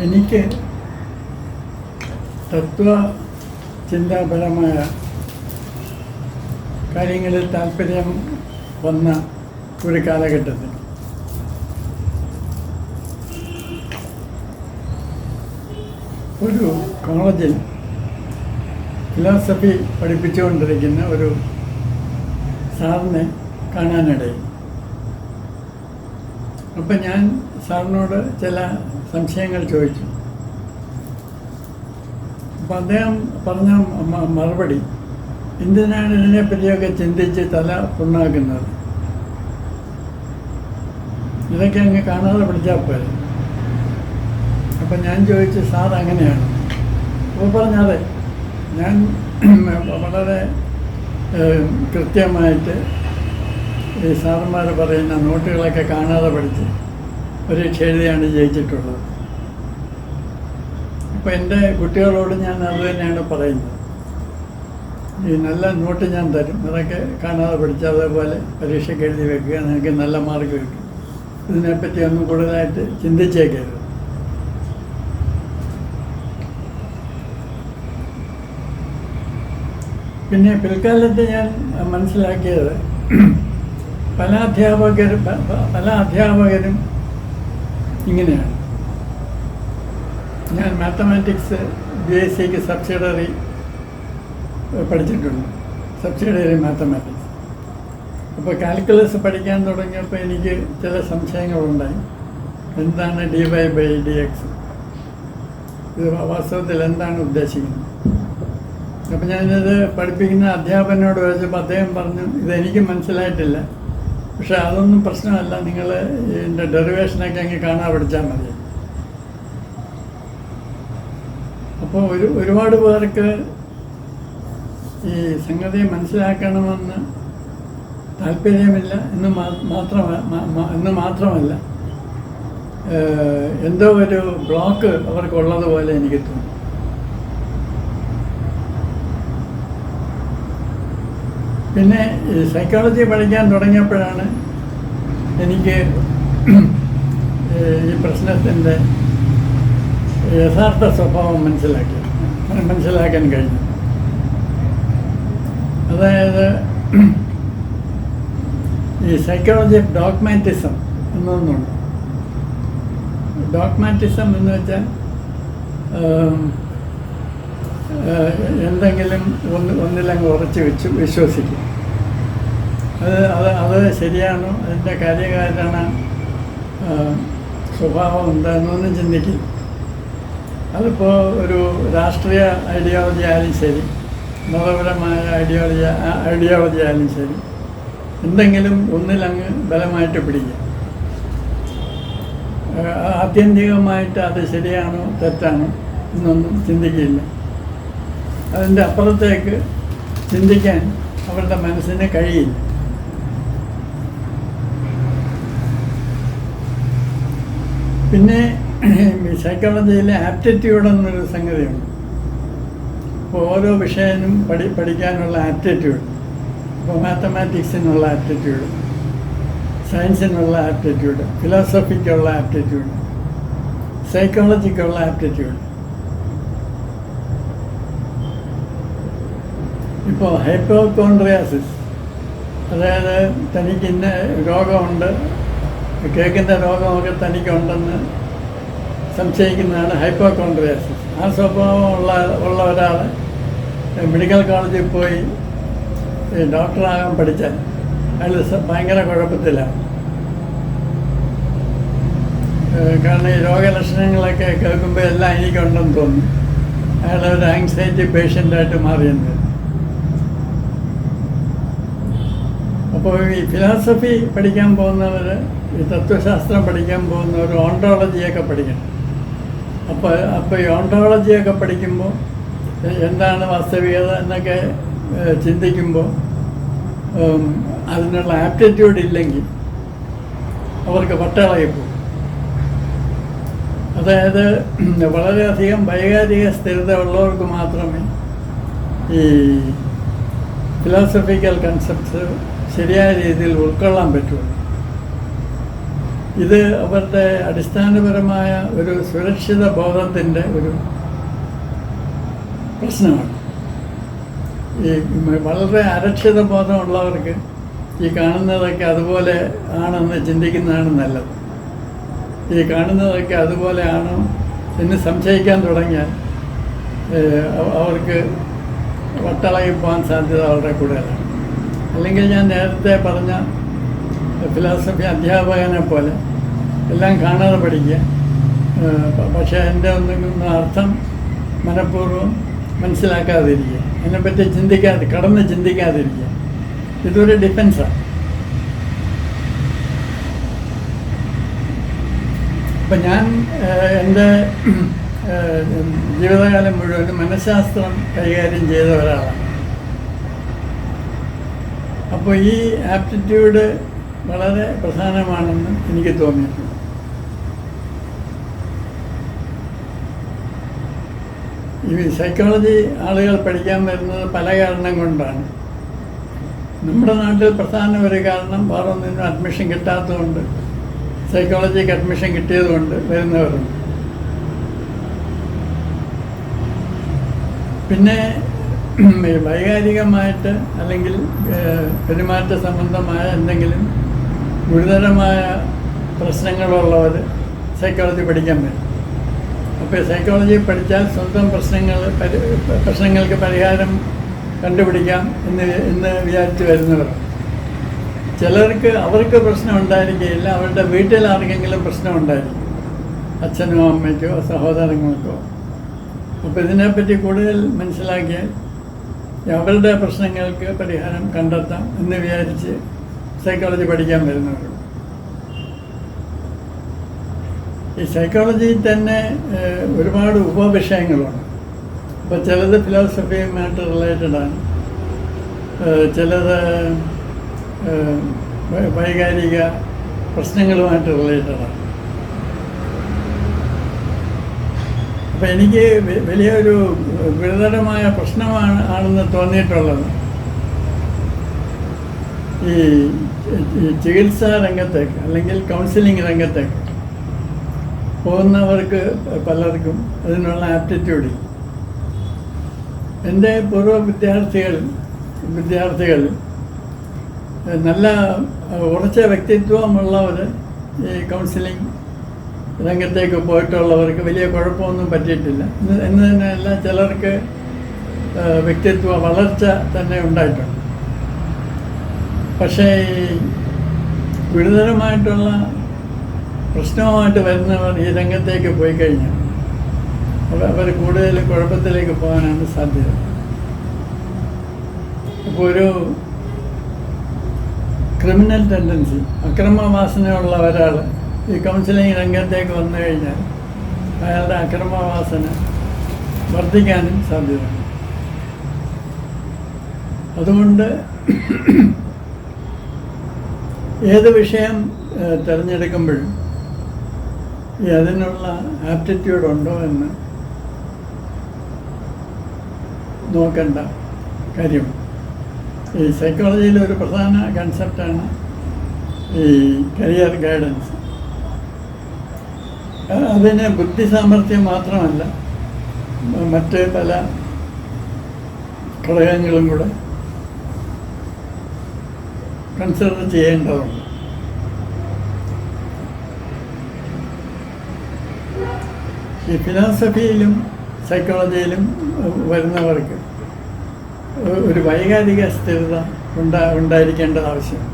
എനിക്ക് ചിന്താപരമായ കാര്യങ്ങളിൽ താല്പര്യം വന്ന ഒരു കാലഘട്ടത്തിൽ ഒരു കോളേജിൽ ഫിലോസഫി പഠിപ്പിച്ചുകൊണ്ടിരിക്കുന്ന ഒരു സാറിനെ കാണാനിടയിൽ. അപ്പം ഞാൻ സാറിനോട് ചില സംശയങ്ങൾ ചോദിച്ചു. അപ്പം അദ്ദേഹം പറഞ്ഞ മറുപടി, എന്തിനാണ് ഇതിനെപ്പറ്റിയൊക്കെ ചിന്തിച്ച് തല പുണ്ണാക്കുന്നത്, ഇതൊക്കെ അങ്ങ് കാണാതെ പഠിച്ചാൽ പോലെ. അപ്പം ഞാൻ ചോദിച്ചു, സാർ അങ്ങനെയാണ്? അപ്പോൾ പറഞ്ഞതെ, ഞാൻ വളരെ കൃത്യമായിട്ട് ഈ സാറന്മാർ പറയുന്ന നോട്ടുകളൊക്കെ കാണാതെ പഠിച്ച് പരീക്ഷ എഴുതിയാണ് ജയിച്ചിട്ടുള്ളത്. അപ്പോൾ എൻ്റെ കുട്ടികളോട് ഞാൻ അത് തന്നെയാണ് പറയുന്നത്. ഈ നല്ല നോട്ട് ഞാൻ തരും, അതൊക്കെ കാണാതെ പഠിച്ച് അതേപോലെ പരീക്ഷയ്ക്ക് എഴുതി വെക്കുക, നിങ്ങൾക്ക് നല്ല മാർക്ക് കിട്ടും. ഇതിനെപ്പറ്റി ഒന്നും കൂടുതലായിട്ട് ചിന്തിച്ചേക്കരുത്. പിന്നെ പിൽക്കാലത്ത് ഞാൻ മനസ്സിലാക്കിയത്, പല അധ്യാപകരും ഇങ്ങനെയാണ്. ഞാൻ മാത്തമാറ്റിക്സ് BSc സബ്സിഡറി പഠിച്ചിട്ടുണ്ട്, സബ്സിഡറി മാത്തമാറ്റിക്സ്. അപ്പോൾ കാൽക്കുലസ് പഠിക്കാൻ തുടങ്ങിയപ്പോൾ എനിക്ക് ചില സംശയങ്ങളുണ്ടായി. എന്താണ് dy/dx, ഇത് വാസ്തവത്തിൽ എന്താണ് ഉദ്ദേശിക്കുന്നത്? അപ്പം ഞാനിത് പഠിപ്പിക്കുന്ന അധ്യാപകനോട് ചോദിച്ചപ്പോൾ അദ്ദേഹം പറഞ്ഞു, ഇതെനിക്ക് മനസ്സിലായിട്ടില്ല, പക്ഷെ അതൊന്നും പ്രശ്നമല്ല, നിങ്ങൾ ഇതിൻ്റെ ഡെറിവേഷനൊക്കെ അങ്ങ് കാണാൻ പഠിച്ചാൽ മതി. അപ്പോൾ ഒരുപാട് പേർക്ക് ഈ സംഗതി മനസ്സിലാക്കണമെന്ന് താല്പര്യമില്ല എന്ന് മാത്രമല്ല, എന്തോ ഒരു ബ്ലോക്ക് അവർക്കുള്ളതുപോലെ എനിക്ക് തോന്നുന്നു. പിന്നെ ഈ സൈക്കോളജി പഠിക്കാൻ തുടങ്ങിയപ്പോഴാണ് എനിക്ക് ഈ പ്രശ്നത്തിൻ്റെ യഥാർത്ഥ സ്വഭാവം മനസ്സിലാക്കാൻ കഴിഞ്ഞു. അതായത് ഈ സൈക്കോളജി ഓഫ് ഡോഗ്മാറ്റിസം എന്നൊന്നുണ്ട്. ഡോഗ്മാറ്റിസം എന്ന് വെച്ചാൽ എന്തെങ്കിലും ഒന്നിലങ്ങ് ഉറച്ച് വിശ്വസിക്കും. അത് ശരിയാണോ, അതിൻ്റെ കാര്യകാരണ സ്വഭാവം എന്താണെന്നൊന്നും ചിന്തിക്കും. അതിപ്പോൾ ഒരു രാഷ്ട്രീയ ഐഡിയോളജി ആയാലും ശരി, മതപരമായ ഐഡിയോളജി ആയാലും ശരി, എന്തെങ്കിലും ഒന്നിലങ്ങ് ബലമായിട്ട് പിടിക്കുക. ആത്യന്തികമായിട്ട് അത് ശരിയാണോ തെറ്റാണോ എന്നൊന്നും ചിന്തിക്കില്ല. അതിൻ്റെ അപ്പുറത്തേക്ക് ചിന്തിക്കാൻ അവരുടെ മനസ്സിന് കഴിയില്ല. പിന്നെ സൈക്കോളജിയിലെ ആപ്റ്റിറ്റ്യൂഡ് എന്നൊരു സംഗതിയുണ്ട്. അപ്പോൾ ഓരോ വിഷയനും പഠിക്കാനുള്ള ആപ്റ്റിറ്റ്യൂഡ്. ഇപ്പോൾ മാത്തമാറ്റിക്സിനുള്ള ആപ്റ്റിറ്റ്യൂഡ്, സയൻസിനുള്ള ആപ്റ്റിറ്റ്യൂഡ്, ഫിലോസഫിക്കുള്ള ആപ്റ്റിറ്റ്യൂഡ്, സൈക്കോളജിക്കുള്ള ആപ്റ്റിറ്റ്യൂഡ്. ഇപ്പോൾ ഹൈപ്പോകോൺഡ്രിയാസിസ്, അതായത് തനിക്ക് ഇന്ന രോഗമുണ്ട്, കേൾക്കുന്ന രോഗമൊക്കെ തനിക്കുണ്ടെന്ന് സംശയിക്കുന്നതാണ് ഹൈപ്പോകോൺഡ്രിയാസിസ്. ആ സ്വഭാവം ഉള്ള ഒരാൾ മെഡിക്കൽ കോളേജിൽ പോയി ഡോക്ടറാകാൻ പഠിച്ചാൽ അയാൾ ഭയങ്കര കുഴപ്പത്തിലാണ്. കാരണം ഈ രോഗലക്ഷണങ്ങളൊക്കെ കേൾക്കുമ്പോൾ എല്ലാം എനിക്കുണ്ടെന്ന് തോന്നും. അയാളൊരു ആങ്സൈറ്റി പേഷ്യൻ്റായിട്ട് മാറിയെന്ന്. അപ്പോൾ ഈ ഫിലോസഫി പഠിക്കാൻ പോകുന്നവർ, ഈ തത്വശാസ്ത്രം പഠിക്കാൻ പോകുന്നവർ ഓണ്ടോളജിയൊക്കെ പഠിക്കണം. അപ്പോൾ ഈ ഓണ്ടോളജിയൊക്കെ പഠിക്കുമ്പോൾ എന്താണ് വാസ്തവികത എന്നൊക്കെ ചിന്തിക്കുമ്പോൾ അതിനുള്ള ആപ്റ്റിറ്റ്യൂഡ് ഇല്ലെങ്കിൽ അവർക്ക് വട്ടളകി പോകും. അതായത് വളരെയധികം വൈകാരിക സ്ഥിരത ഉള്ളവർക്ക് മാത്രമേ ഈ ഫിലോസഫിക്കൽ കൺസെപ്റ്റ്സ് ശരിയായ രീതിയിൽ ഉൾക്കൊള്ളാൻ പറ്റുള്ളൂ. ഇത് അവരുടെ അടിസ്ഥാനപരമായ ഒരു സുരക്ഷിത ബോധത്തിൻ്റെ ഒരു പ്രശ്നമാണ്. ഈ വളരെ അരക്ഷിത ബോധമുള്ളവർക്ക് ഈ കാണുന്നതൊക്കെ അതുപോലെ ആണെന്ന് ചിന്തിക്കുന്നതാണ് നല്ലത്. ഈ കാണുന്നതൊക്കെ അതുപോലെ ആണോ എന്ന് സംശയിക്കാൻ തുടങ്ങിയാൽ അവർക്ക് വട്ടളകി പോകാൻ സാധ്യത വളരെ കൂടുതലാണ്. അല്ലെങ്കിൽ ഞാൻ നേരത്തെ പറഞ്ഞ ഫിലോസഫി അധ്യാപകനെ പോലെ എല്ലാം കാണാതെ പഠിക്കുക, പക്ഷേ എൻ്റെ ഒന്നും അർത്ഥം മനഃപൂർവ്വം മനസ്സിലാക്കാതിരിക്കുക, അതിനെപ്പറ്റി കടന്ന് ചിന്തിക്കാതിരിക്കുക. ഇതൊരു ഡിഫൻസാണ്. അപ്പം ഞാൻ എൻ്റെ ജീവിതകാലം മുഴുവൻ മനഃശാസ്ത്രം കൈകാര്യം ചെയ്ത ഒരാളാണ്. അപ്പോൾ ഈ ആപ്റ്റിറ്റ്യൂഡ് വളരെ പ്രധാനമാണെന്ന് എനിക്ക് തോന്നിയിട്ടുണ്ട്. ഈ സൈക്കോളജി ആളുകൾ പഠിക്കാൻ വരുന്നത് പല കാരണം കൊണ്ടാണ്. നമ്മുടെ നാട്ടിൽ പ്രധാന ഒരു കാരണം വേറൊന്നിനും അഡ്മിഷൻ കിട്ടാത്തതുകൊണ്ട്, സൈക്കോളജിക്ക് അഡ്മിഷൻ കിട്ടിയതുകൊണ്ട് വരുന്നവരുണ്ട്. പിന്നെ വൈകാരികമായിട്ട് അല്ലെങ്കിൽ പെരുമാറ്റ സംബന്ധമായ എന്തെങ്കിലും ഗുരുതരമായ പ്രശ്നങ്ങളുള്ളവർ സൈക്കോളജി പഠിക്കാൻ വരും. അപ്പോൾ സൈക്കോളജി പഠിച്ചാൽ സ്വന്തം പ്രശ്നങ്ങൾക്ക് പരിഹാരം കണ്ടുപിടിക്കാം എന്ന് വിചാരിച്ച് വരുന്നവർ. ചിലർക്ക് അവർക്ക് പ്രശ്നം ഉണ്ടായിരിക്കുകയില്ല, അവരുടെ വീട്ടിൽ ആർക്കെങ്കിലും പ്രശ്നം ഉണ്ടായിരിക്കും, അച്ഛനോ അമ്മയ്ക്കോ സഹോദരങ്ങൾക്കോ. അപ്പോൾ ഇതിനെപ്പറ്റി കൂടുതൽ മനസ്സിലാക്കിയാൽ അവരുടെ പ്രശ്നങ്ങൾക്ക് പരിഹാരം കണ്ടെത്താം എന്ന് വിചാരിച്ച് സൈക്കോളജി പഠിക്കാൻ വരുന്നവരുണ്ട്. ഈ സൈക്കോളജിയിൽ തന്നെ ഒരുപാട് ഉപവിഷയങ്ങളുണ്ട്. അപ്പോൾ ചിലത് ഫിലോസഫിയുമായിട്ട് റിലേറ്റഡാണ്, ചിലത് വൈകാരിക പ്രശ്നങ്ങളുമായിട്ട് റിലേറ്റഡാണ്. അപ്പം എനിക്ക് വലിയൊരു ഗുരുതരമായ ആണെന്ന് തോന്നിയിട്ടുള്ളത് ഈ ചികിത്സാ രംഗത്തേക്ക് അല്ലെങ്കിൽ കൗൺസിലിംഗ് രംഗത്തേക്ക് പോകുന്നവർക്ക് പലർക്കും അതിനുള്ള ആപ്റ്റിറ്റ്യൂഡ്. എൻ്റെ പൂർവ്വ വിദ്യാർത്ഥികൾ നല്ല ഉറച്ച വ്യക്തിത്വമുള്ളവർ ഈ കൗൺസിലിംഗ് രംഗത്തേക്ക് പോയിട്ടുള്ളവർക്ക് വലിയ കുഴപ്പമൊന്നും പറ്റിയിട്ടില്ല എന്ന് തന്നെയല്ല, ചിലർക്ക് വ്യക്തിത്വ വളർച്ച തന്നെ ഉണ്ടായിട്ടുണ്ട്. പക്ഷേ ഈ ഗുരുതരമായിട്ടുള്ള പ്രശ്നവുമായിട്ട് വരുന്നവർ ഈ രംഗത്തേക്ക് പോയി കഴിഞ്ഞാൽ അവർ കൂടുതൽ കുഴപ്പത്തിലേക്ക് പോകാനാണ് സാധ്യത. അപ്പോൾ ഒരു ക്രിമിനൽ ടെൻഡൻസി, അക്രമവാസനയുള്ള ഒരാൾ ഈ കൗൺസിലിംഗ് രംഗത്തേക്ക് വന്നു കഴിഞ്ഞാൽ അയാളുടെ അക്രമവാസന വർദ്ധിക്കാനും സാധ്യതയുണ്ട്. അതുകൊണ്ട് ഏത് വിഷയം തിരഞ്ഞെടുക്കുമ്പോഴും അതിനുള്ള ആപ്റ്റിറ്റ്യൂഡ് ഉണ്ടോ എന്ന് നോക്കേണ്ട കാര്യമാണ്. ഈ സൈക്കോളജിയിലെ ഒരു പ്രധാന കൺസെപ്റ്റാണ് ഈ കരിയർ ഗൈഡൻസ്. അതിന് ബുദ്ധി സാമർഥ്യം മാത്രമല്ല, മറ്റ് പല ഘടകങ്ങളും കൂടെ കൺസിഡർ ചെയ്യേണ്ടതുണ്ട്. ഈ ഫിലോസഫിയിലും സൈക്കോളജിയിലും വരുന്നവർക്ക് ഒരു വൈകാരിക സ്ഥിരത ഉണ്ടായിരിക്കേണ്ടത് ആവശ്യമാണ്.